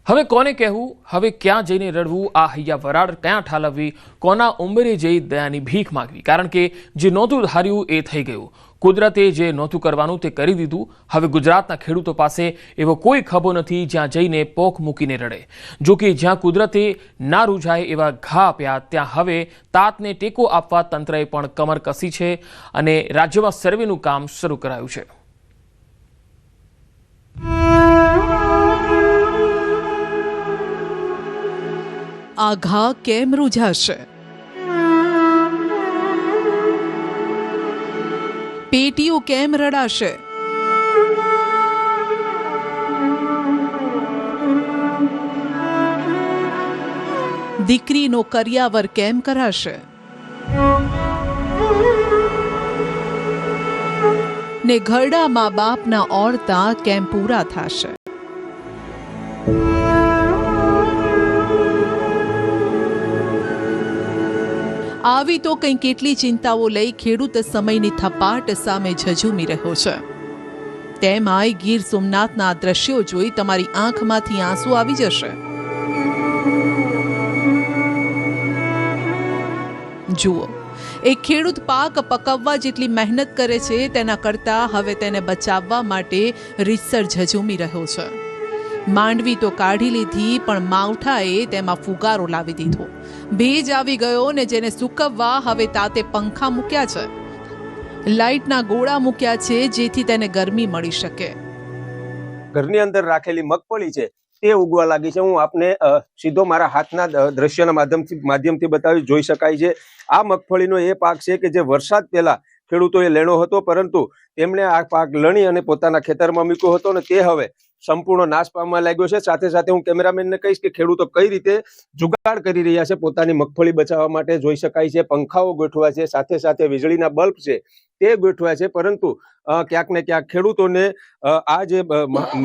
હવે કોને કહેવું, હવે ક્યાં જઈને રડવું, આ હૈયા વરાળ ક્યાં ઠાલવવી, કોના ઉંબરે જઈ દયાની ભીખ માગવી? કારણ કે જે નહોતું ધાર્યું એ થઈ ગયું. કુદરતે જે નહોતું કરવાનું તે કરી દીધું. હવે ગુજરાતના ખેડૂતો પાસે એવો કોઈ ખભો નથી જ્યાં જઈને પોખ મૂકીને રડે. જો કે જ્યાં કુદરતે ના રૂઝાય એવા ઘા આપ્યા ત્યાં હવે તાતને ટેકો આપવા તંત્રએ પણ કમર કસી છે અને રાજ્યમાં સર્વેનું કામ શરૂ કરાયું છે. આ ઘા કેમ રૂઝાશે? પેટીઓ કેમ રડાશે? દીકરીનો કરિયાવર કેમ કરાશે? ને ઘરડા મા બાપના ઓરતા કેમ પૂરા થશે? આવી તો કંઈ કેટલી ચિંતાઓ લઈ ખેડૂત સમયની થપાટ સામે ઝઝૂમી રહ્યો છે. તેમાંય ગીર સોમનાથના દ્રશ્યો જોઈ તમારી આંખમાંથી આંસુ આવી જશે. જુઓ, એક ખેડૂત પાક પકવવા જેટલી મહેનત કરે છે તેના કરતાં હવે તેને બચાવવા માટે રીતસર ઝઝૂમી રહ્યો છે. માંડવી તો કાઢી લીધી પણ માવઠાએ તેમાં ફુગારો લાવી દીધો. ભેજ આવી ગયો ને જેને સૂકવવા હવે તાતે પંખા મૂક્યા છે, લાઇટના ગોળા મૂક્યા છે જેથી તેને ગરમી મળી શકે. ઘરની અંદર રાખેલી મગફળી છે તે ઉગવા લાગી છે. હું આપને સીધો મારા હાથના દ્રશ્યના માધ્યમથી બતાવી જોઈ શકાય છે. આ મગફળીનો એ પાક છે કે જે વરસાદ પહેલા ખેડૂતોએ લેણો હતો, પરંતુ તેમણે આ પાક લણી અને પોતાના ખેતરમાં મૂક્યો હતો ને તે હવે સંપૂર્ણ નાશ પામવા લાગ્યો છે. સાથે સાથે હું કેમેરામેનને કહીશ કે ખેડૂતો કઈ રીતે જુગાડ કરી રહ્યા છે પોતાની મગફળી બચાવવા માટે. જોઈ શકાય છે પંખાઓ ગોઠવા છે, સાથે સાથે વીજળીના બલ્બ છે તે ગોઠવા છે, પરંતુ ક્યાંક ને ક્યાંક ખેડૂતોને આ જે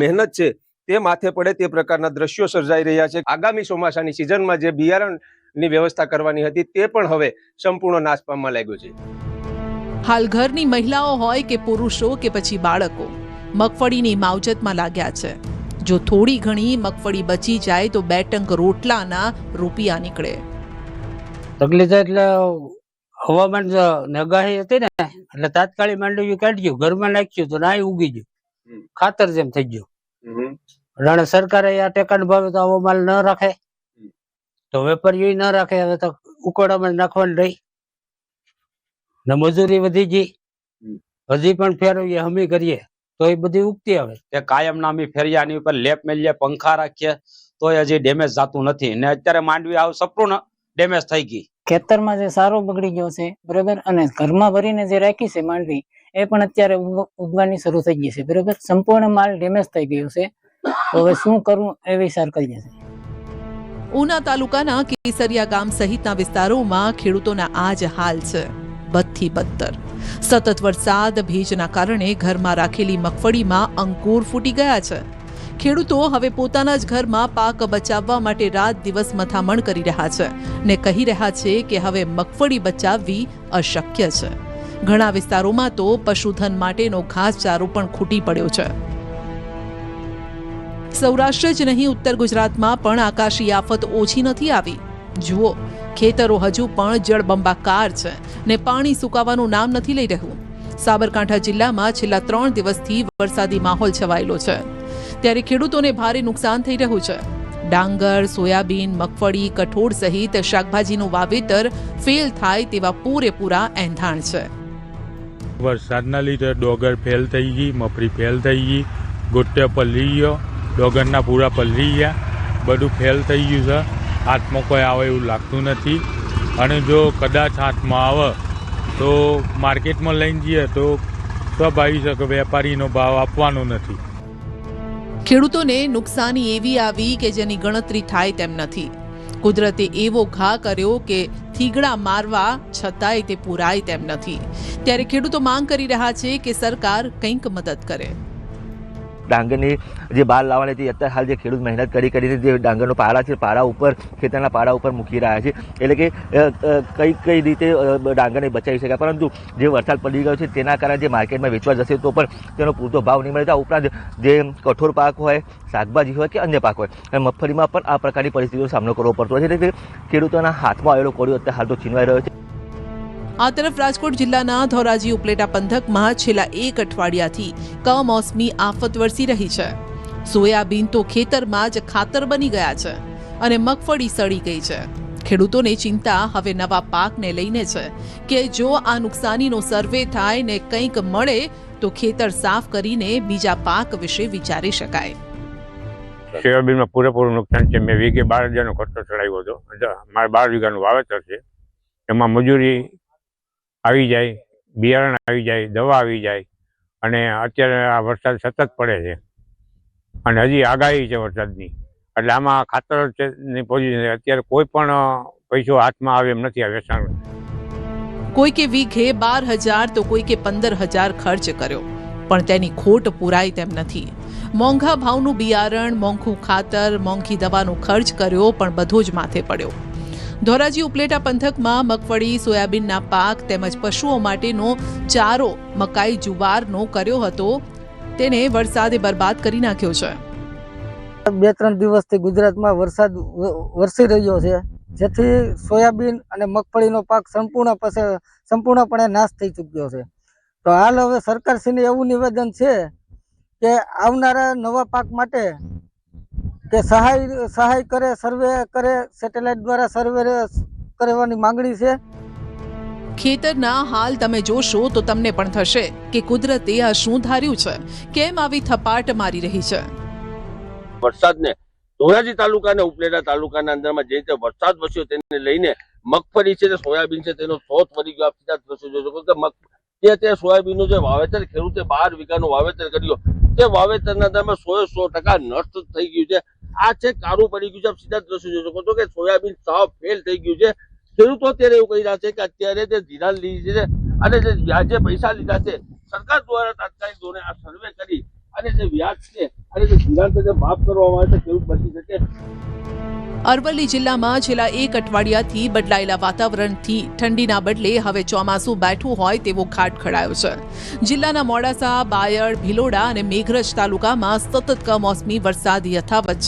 મહેનત છે તે માથે પડે તે પ્રકારના દ્રશ્યો સર્જાઈ રહ્યા છે. આગામી ચોમાસાની સિઝનમાં જે બિયારણની વ્યવસ્થા કરવાની હતી તે પણ હવે સંપૂર્ણ નાશ પામવા લાગ્યો છે. હાલ ઘરની મહિલાઓ હોય કે પુરુષો કે પછી બાળકો મગફળીની માવજતમાં લાગ્યા છે. જો થોડી ઘણી મગફળી બચી જાય તો 2 ટંક રોટલાના રૂપિયા નીકળે. તકલીફ એટલે હવામાન આગાહી હતી ને એટલે તાત્કાલિક માંડવી કાઢ્યું, ઘરમાં નાખ્યું તો નાય ઉગી ગયું, ખાતર જેમ થઈ ગયું. એટલે સરકારે આ ટેકાનો ભાવે તો આવો માલ ન રાખે તો વેપારીઓ ન રાખે. હવે તો ઉકોડામાં નાખવાની રહી ને મજૂરી વધી ગઈ. હજી પણ ફેરવીએ હમી કરીએ તો એ બધી ઉગતી આવે. કે કાયમ નામી ફેરિયાની ઉપર લેપ મેલીએ, પંખા રાખીએ તો હજી ડેમેજ થતું નથી. ને અત્યારે માંડવી આવ સંપૂર્ણ ડેમેજ થઈ ગઈ. ખેતરમાં જે સારો બગડી ગયો છે બરોબર, અને ઘરમાં ભરીને જે રાખી છે માંડવી એ પણ અત્યારે ઉગવાની શરૂ થઈ ગઈ છે બરોબર. સંપૂર્ણ માલ ડેમેજ થઈ ગયો છે. તો હવે શું કરવું એ વિચાર કરીએ છીએ. ઉના તાલુકાના કેસરિયા ગામ સહિતના વિસ્તારોમાં ખેડૂતોના આ જ હાલ છે, બદથી બદતર. સતત વરસાદ ભેજના કારણે ઘરમાં રાખેલી મગફળીમાં અંકુર ફૂટી ગયા છે. ખેડૂતો હવે પોતાના જ ઘરમાં પાક બચાવવા માટે રાત દિવસ મથામણ કરી રહ્યા છે ને કહી રહ્યા છે કે હવે મગફળી બચાવવી અશક્ય છે. ઘણા વિસ્તારોમાં તો પશુધન માટેનો ઘાસચારો પણ ખૂટી પડ્યો છે. સૌરાષ્ટ્ર જ નહીં, ઉત્તર ગુજરાતમાં પણ આકાશી આફત ઓછી નથી આવી. જુઓ, ખેતરો હજુ પણ જળબંબાકાર છે ને પાણી સુકાવાનું નામ નથી લઈ રહ્યું. સાબરકાંઠા જિલ્લામાં છેલ્લા 3 દિવસથી વરસાદી માહોલ છવાયેલો છે, ત્યારે ખેડૂતોને ભારે નુકસાન થઈ રહ્યું છે. ડાંગર, સોયાબીન, મગફળી, કઠોળ સહિત શાકભાજીનું વાવેતર ફેલ થાય તેવા પૂરેપૂરા એંધાણ છે. વરસાદના લીધે ડોગર ફેલ થઈ ગઈ, મફરી ફેલ થઈ ગઈ, ગોટે પલળી ગયો, ડોગરના પૂરા પલળી ગયા, બધું ફેલ થઈ ગયું છે. હાથમાં કોઈ આવે એવું લાગતું નથી. અને જો કદાચ હાથમાં આવે તો માર્કેટમાં લઈને જઈએ તો સ્વાભાવિક છે કે વેપારીનો ભાવ આપવાનો નથી. ખેડૂતોને નુકસાની એવી આવી કે જેની ગણતરી થાય તેમ નથી. કુદરતે એવો ઘા કર્યો કે થીગડા મારવા છતાંય તે પૂરાય તેમ નથી. ત્યારે ખેડૂતો માંગ કરી રહ્યા છે કે સરકાર કંઈક મદદ કરે. ડાંગરની જે બહાર લાવવાની હતી અત્યારે હાલ જે ખેડૂત મહેનત કરીને જે ડાંગરનો પાડા છે પાડા ઉપર ખેતરના પાડા ઉપર મૂકી રહ્યા છે એટલે કે કઈ રીતે ડાંગરને બચાવી શકાય, પરંતુ જે વરસાદ પડી ગયો છે તેના કારણે જે માર્કેટમાં વેચવા જશે તો પણ તેનો પૂરતો ભાવ નહીં મળે. આ ઉપરાંત જે કઠોળ પાક હોય, શાકભાજી હોય કે અન્ય પાક હોય અને મગફળીમાં પણ આ પ્રકારની પરિસ્થિતિનો સામનો કરવો પડતો હોય છે. એટલે ખેડૂતોના હાથમાં આવેલો કોળિયો અત્યારે હાલ તો છીનવાઈ રહ્યો છે. આ તરફ રાજકોટ જિલ્લાના ધોરાજી ઉપલેટા પંથકમાં છેલ્લા 1 અઠવાડિયાથી કમોસમી આફત વરસી રહી છે. સોયાબીન તો ખેતરમાં જ ખાતર બની ગયા છે અને મગફળી સડી ગઈ છે. ખેડૂતોને ચિંતા હવે નવા પાકને લઈને છે કે જો આ નુકસાનીનો સર્વે થાય ને કંઈક મળે તો ખેતર સાફ કરીને બીજા પાક વિશે વિચારી શકાય. સોયાબીનમાં પૂરેપૂરું નુકસાન છે. મેં વીઘે 12,000નો ખર્ચો ચડાવ્યો હતો. મારે 12 વીઘાનું વાવેતર છે. એમાં મજૂરી આવી જાય, બિયારણ આવી જાય, દવા આવી જાય અને અત્યારે આ વરસાદ સતત પડે છે અને હજી આગાહી છે વરસાદની, એટલે આમાં ખાતરની પોઝિશન અત્યારે કોઈ પણ પૈસો હાથમાં આવે એમ નથી. આ વેચાણ કોઈકે વીઘે 12,000 તો કોઈકે 15,000 ખર્ચ કર્યો પણ તેની ખોટ પૂરાય તેમ નથી. મોંઘા ભાવનું બિયારણ, મોંઘું ખાતર, મોંઘી દવાનો ખર્ચ કર્યો પણ બધો જ માથે પડ્યો. ધોરાજી ઉપલેટા પંથકમાં મગફળી, સોયાબીનના પાક તેમજ પશુઓ માટેનો ચારો મકાઈ, જુવારનો કર્યો હતો તેને વરસાદે બરબાદ કરી નાખ્યો છે. 2-3 દિવસથી ગુજરાતમાં વરસાદ વરસી રહ્યો છે, જેથી સોયાબીન અને મગફળીનો પાક સંપૂર્ણપણે નાશ થઈ ચૂક્યો છે. તો હાલ હવે સરકારશ્રીને એવું નિવેદન છે કે આવનારા નવા પાક માટે કે સહાય કરે, સર્વે કરે, સેટેલાઇટ દ્વારા સર્વે કરવાની માંગણી છે. ખેતરના હાલ તમે જોશો તો તમને પણ થશે કે કુદરતે આ શું ધાર્યું છે, કેમ આવી થપાટ મારી રહી છે. વરસાદને ધોરાજી તાલુકાના ઉપલેટા તાલુકાના અંદરમાં જે રીતે વરસાદ વરસ્યો તેને લઈને મગફળી છે, સોયાબીન છે, તેનો શોધ વળી ગયો. આપ સીધા દ્રશ્યો જોશો કે તે સોયાબીનનું જે વાવેતર ખેડૂતે 12 વીઘાનું વાવેતર કર્યું તે વાવેતરના અંદરમાં 100% નષ્ટ થઈ ગયું છે. આ છે કારું પડી ગયું છે. આપ સીધા દ્રશ્યો જોઈ શકો છો કે સોયાબીન સાવ ફેલ થઈ ગયું છે. ખેડૂતો અત્યારે એવું કહી રહ્યા છે કે અત્યારે જે ધિરાણ લીધી છે અને જે વ્યાજે પૈસા લીધા છે સરકાર દ્વારા તાત્કાલિક ધોરણે આ સર્વે કરી અને જે વ્યાજ છે અને જે ધિરાણ છે તે માફ કરવામાં આવે તો ખેડૂત બચી શકે. અરવલ્લી જિલ્લામાં છેલ્લા 1 અઠવાડિયાથી બદલાયેલા વાતાવરણથી ઠંડીના બદલે હવે ચોમાસું બેઠું હોય તેવો ઘાટ ખડાયો છે. જિલ્લાના મોડાસા, બાયડ, ભિલોડા અને મેઘરજ તાલુકામાં સતત કમોસમી વરસાદ યથાવત છે.